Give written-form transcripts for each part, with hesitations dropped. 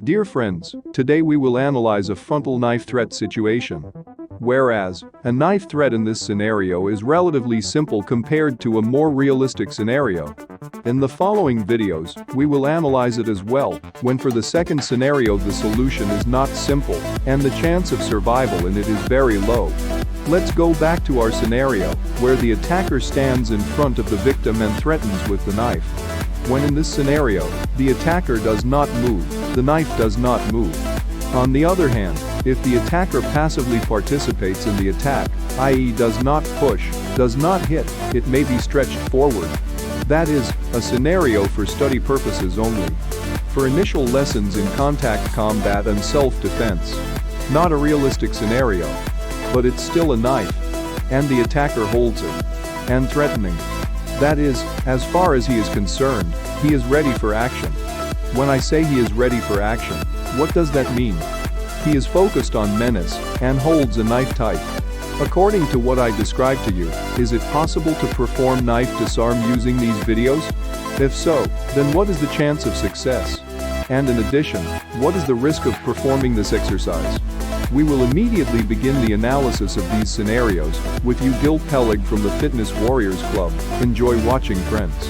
Dear friends, today we will analyze a frontal knife threat situation. Whereas, a knife threat in this scenario is relatively simple compared to a more realistic scenario. In the following videos, we will analyze it as well, when for the second scenario the solution is not simple, and the chance of survival in it is very low. Let's go back to our scenario, where the attacker stands in front of the victim and threatens with the knife. When in this scenario, the attacker does not move, the knife does not move. On the other hand, if the attacker passively participates in the attack, i.e. does not push, does not hit, it may be stretched forward. That is, a scenario for study purposes only. For initial lessons in contact combat and self-defense. Not a realistic scenario. But it's still a knife. And the attacker holds it. And threatening. That is, as far as he is concerned, he is ready for action. When I say he is ready for action, what does that mean? He is focused on menace and holds a knife tight. According to what I described to you, is it possible to perform knife disarm using these videos? If so, then what is the chance of success? And in addition, what is the risk of performing this exercise? We will immediately begin the analysis of these scenarios with you Gil Pelig from the Fitness Warriors Club. Enjoy watching, friends.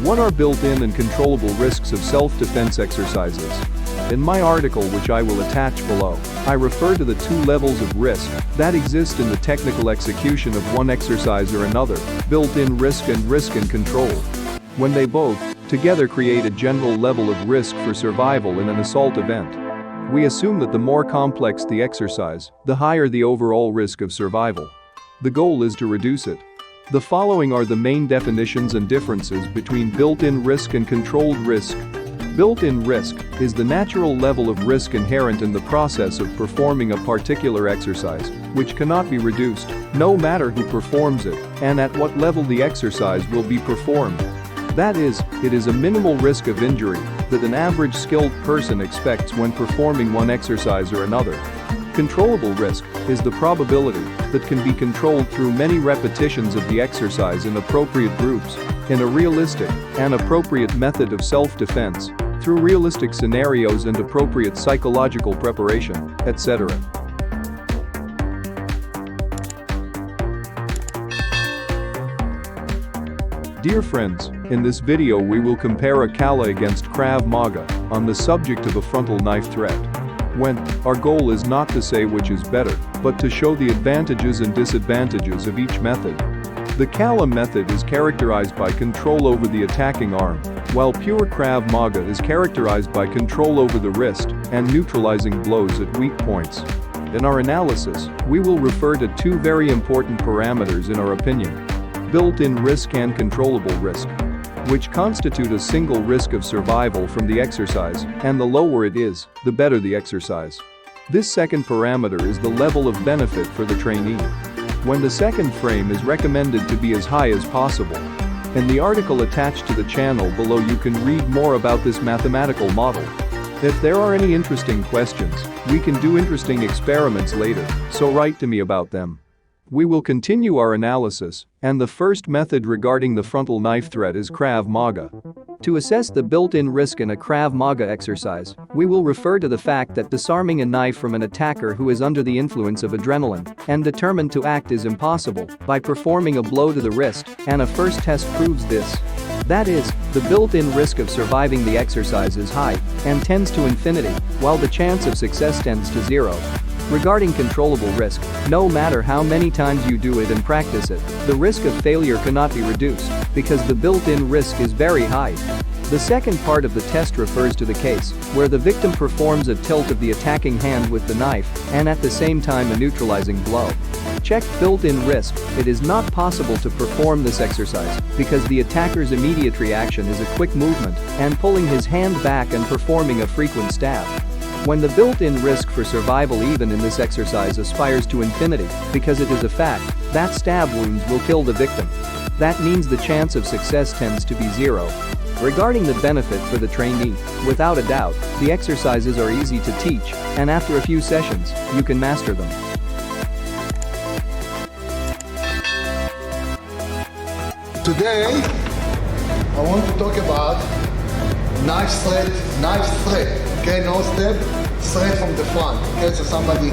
What are built-in and controllable risks of self-defense exercises? In my article, which I will attach below, I refer to the two levels of risk that exist in the technical execution of one exercise or another, built-in risk and control. When they both, together create a general level of risk for survival in an assault event. We assume that the more complex the exercise, the higher the overall risk of survival. The goal is to reduce it. The following are the main definitions and differences between built-in risk and controlled risk. Built-in risk is the natural level of risk inherent in the process of performing a particular exercise, which cannot be reduced, no matter who performs it, and at what level the exercise will be performed. That is, it is a minimal risk of injury that an average skilled person expects when performing one exercise or another. Controllable risk is the probability that can be controlled through many repetitions of the exercise in appropriate groups, in a realistic and appropriate method of self-defense, through realistic scenarios and appropriate psychological preparation, etc. Dear friends, in this video we will compare a KALAH against KRAV-MAGA on the subject of a frontal knife threat. When, our goal is not to say which is better, but to show the advantages and disadvantages of each method. The KALAH method is characterized by control over the attacking arm, while pure KRAV-MAGA is characterized by control over the wrist and neutralizing blows at weak points. In our analysis, we will refer to two very important parameters in our opinion. Built-in risk and controllable risk, which constitute a single risk of survival from the exercise, and the lower it is, the better the exercise. This second parameter is the level of benefit for the trainee. When the second frame is recommended to be as high as possible. In the article attached to the channel below you can read more about this mathematical model. If there are any interesting questions, we can do interesting experiments later, so write to me about them. We will continue our analysis, and the first method regarding the frontal knife threat is KRAV-MAGA. To assess the built-in risk in a KRAV-MAGA exercise, we will refer to the fact that disarming a knife from an attacker who is under the influence of adrenaline and determined to act is impossible by performing a blow to the wrist, and a first test proves this. That is, the built-in risk of surviving the exercise is high and tends to infinity, while the chance of success tends to zero. Regarding controllable risk, no matter how many times you do it and practice it, the risk of failure cannot be reduced because the built-in risk is very high. The second part of the test refers to the case where the victim performs a tilt of the attacking hand with the knife and at the same time a neutralizing blow. Check built-in risk. It is not possible to perform this exercise because the attacker's immediate reaction is a quick movement and pulling his hand back and performing a frequent stab. When the built-in risk for survival even in this exercise aspires to infinity because it is a fact that stab wounds will kill the victim. That means the chance of success tends to be zero. Regarding the benefit for the trainee, without a doubt, the exercises are easy to teach, and after a few sessions, you can master them. Today, I want to talk about knife threat, okay? No step, straight from the front, okay? So somebody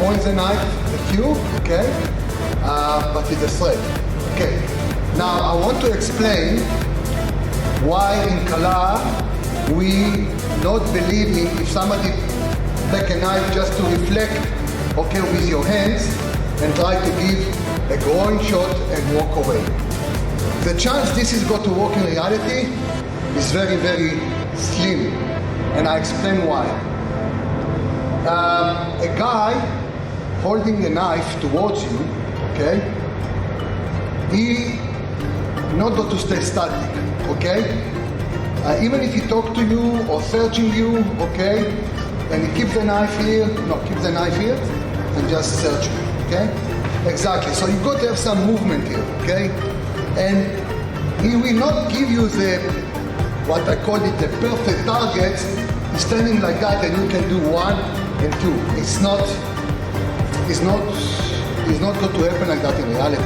points a knife at you, okay? But with a threat, okay? Now, I want to explain why in KALAH we not believing if somebody take a knife just to reflect, okay, with your hands and try to give a groin shot and walk away. The chance this is going to work in reality is very, very slim, and I explain why. A guy holding a knife towards you, okay, he not going to stay static, okay? Even if he talk to you or searching you, okay, and he keeps the knife here, keep the knife here, and just search you, okay? Exactly, so you got to have some movement here, okay? And he will not give you the, what I call it, the perfect target, standing like that and you can do 1 and 2. It's not going to happen like that in reality.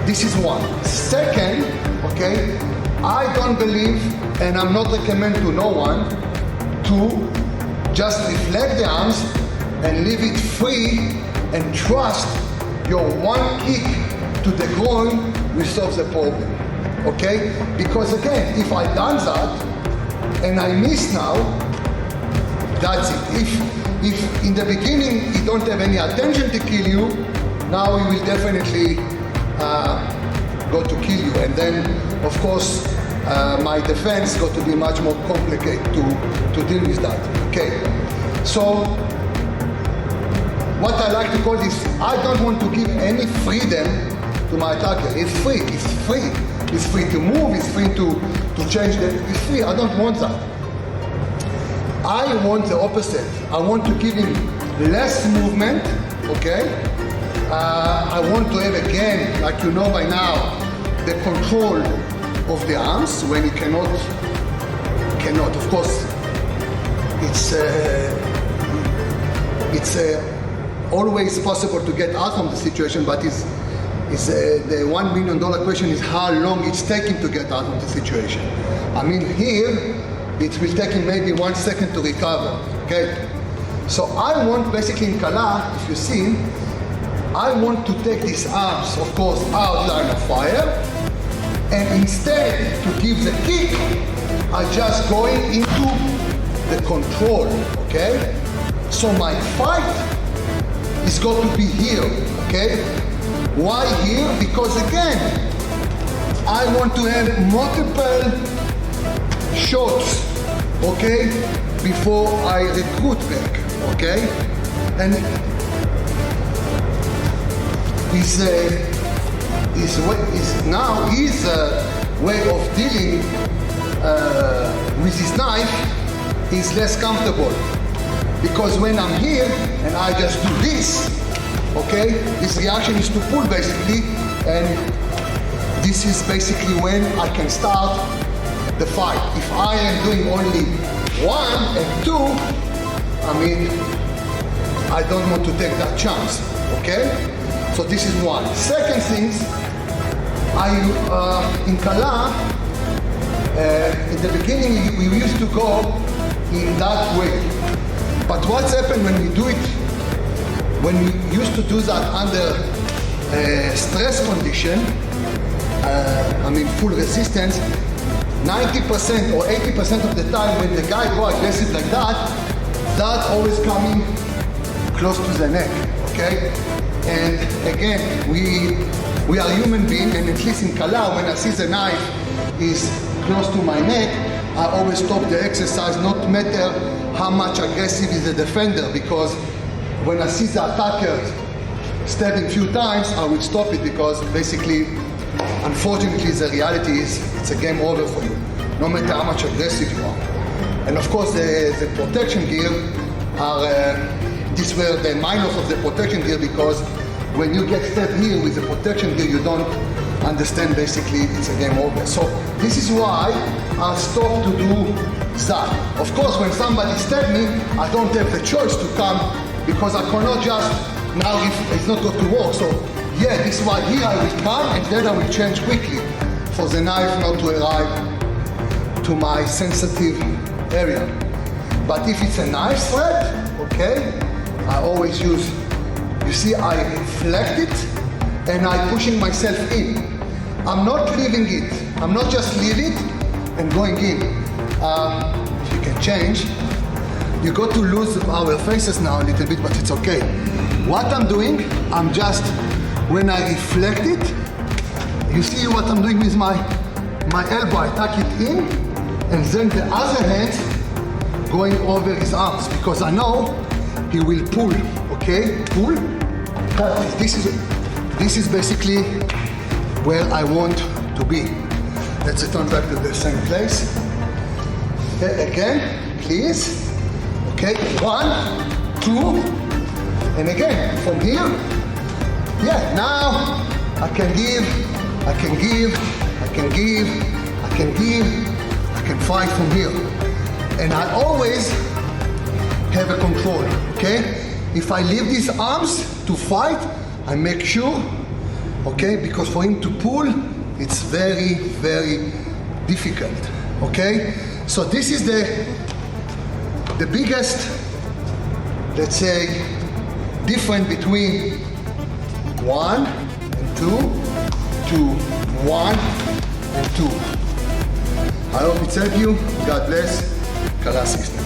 This is one. Second, okay, I don't believe, and I'm not recommend to no one, to just reflect the arms and leave it free and trust your one kick to the groin will solve the problem, okay? Because again, if I done that and I miss now, that's it. If in the beginning he don't have any attention to kill you, now he will definitely go to kill you, and then of course my defense got to be much more complicated to deal with that. Okay, so what I like to call this, I don't want to give any freedom to my attacker. It's free, it's free to move, it's free to change it's free. I don't want that. I want the opposite. I want to give him less movement, okay? I want to have again, like you know by now, the control of the arms when he cannot. Of course, it's always possible to get out from the situation, but the $1 million question is how long it's taking to get out of the situation. I mean, here, it will take him maybe 1 second to recover, okay? So I want, basically in KALAH, if you see, I want to take these arms, of course, out line of fire, and instead to give the kick, I just going into the control, okay? So my fight is going to be here, okay? Why here? Because again, I want to have multiple shots, okay, before I recruit back, okay? And his way of dealing with his knife is less comfortable, because when I'm here and I just do this, okay, this reaction is to pull basically, and this is basically when I can start the fight. If I am doing only 1 and 2, I mean, I don't want to take that chance, okay? So this is one. Second thing, in KALAH, in the beginning we used to go in that way. But what's happened when we do it, when we used to do that under stress condition, I mean full resistance, 90% or 80% of the time when the guy go aggressive like that, that always coming close to the neck, okay? And again, we are human beings, and at least in KALAH, when I see the knife is close to my neck, I always stop the exercise, not matter how much aggressive is the defender, because when I see the attacker stabbing few times, I will stop it, because basically, unfortunately, the reality is it's a game over for you, no matter how much aggressive you are. And of course, the protection gear are, these were the minus of the protection gear, because when you get stabbed here with the protection gear, you don't understand basically it's a game over. So this is why I stopped to do that. Of course, when somebody stabs me, I don't have the choice to come, because I cannot just, now it's not going to work. So Yeah, this is why here I will come and then I will change quickly for the knife not to arrive to my sensitive area. But if it's a knife thread, okay, I always use, you see, I inflect it and I'm pushing myself in. I'm not leaving it. I'm not just leaving it and going in. If you can change, you got to lose our faces now a little bit, but it's okay. What I'm doing, I'm just, when I reflect it, you see what I'm doing with my elbow, I tuck it in, and then the other hand going over his arms, because I know he will pull, okay? Pull. This is basically where I want to be. Let's return back to the same place. Okay, again, please. Okay, 1, 2, and again, from here. Yeah, now I can give, I can give, I can give, I can give, I can fight from here. And I always have a control, okay? If I leave these arms to fight, I make sure, okay? Because for him to pull, it's very, very difficult, okay? So this is the biggest, let's say, difference between 1 and 2 to 1 and 2. I hope it's helped you. God bless. Kalah system.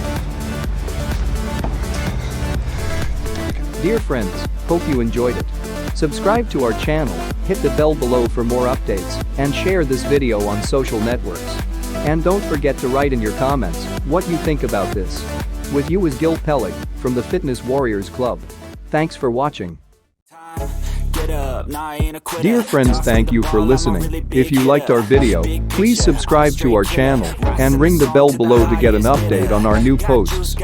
Dear friends, hope you enjoyed it. Subscribe to our channel, hit the bell below for more updates, and share this video on social networks. And don't forget to write in your comments what you think about this. With you is Gil Pelig from the Fitness Warriors Club. Thanks for watching. Dear friends, thank you for listening. If you liked our video, please subscribe to our channel and ring the bell below to get an update on our new posts.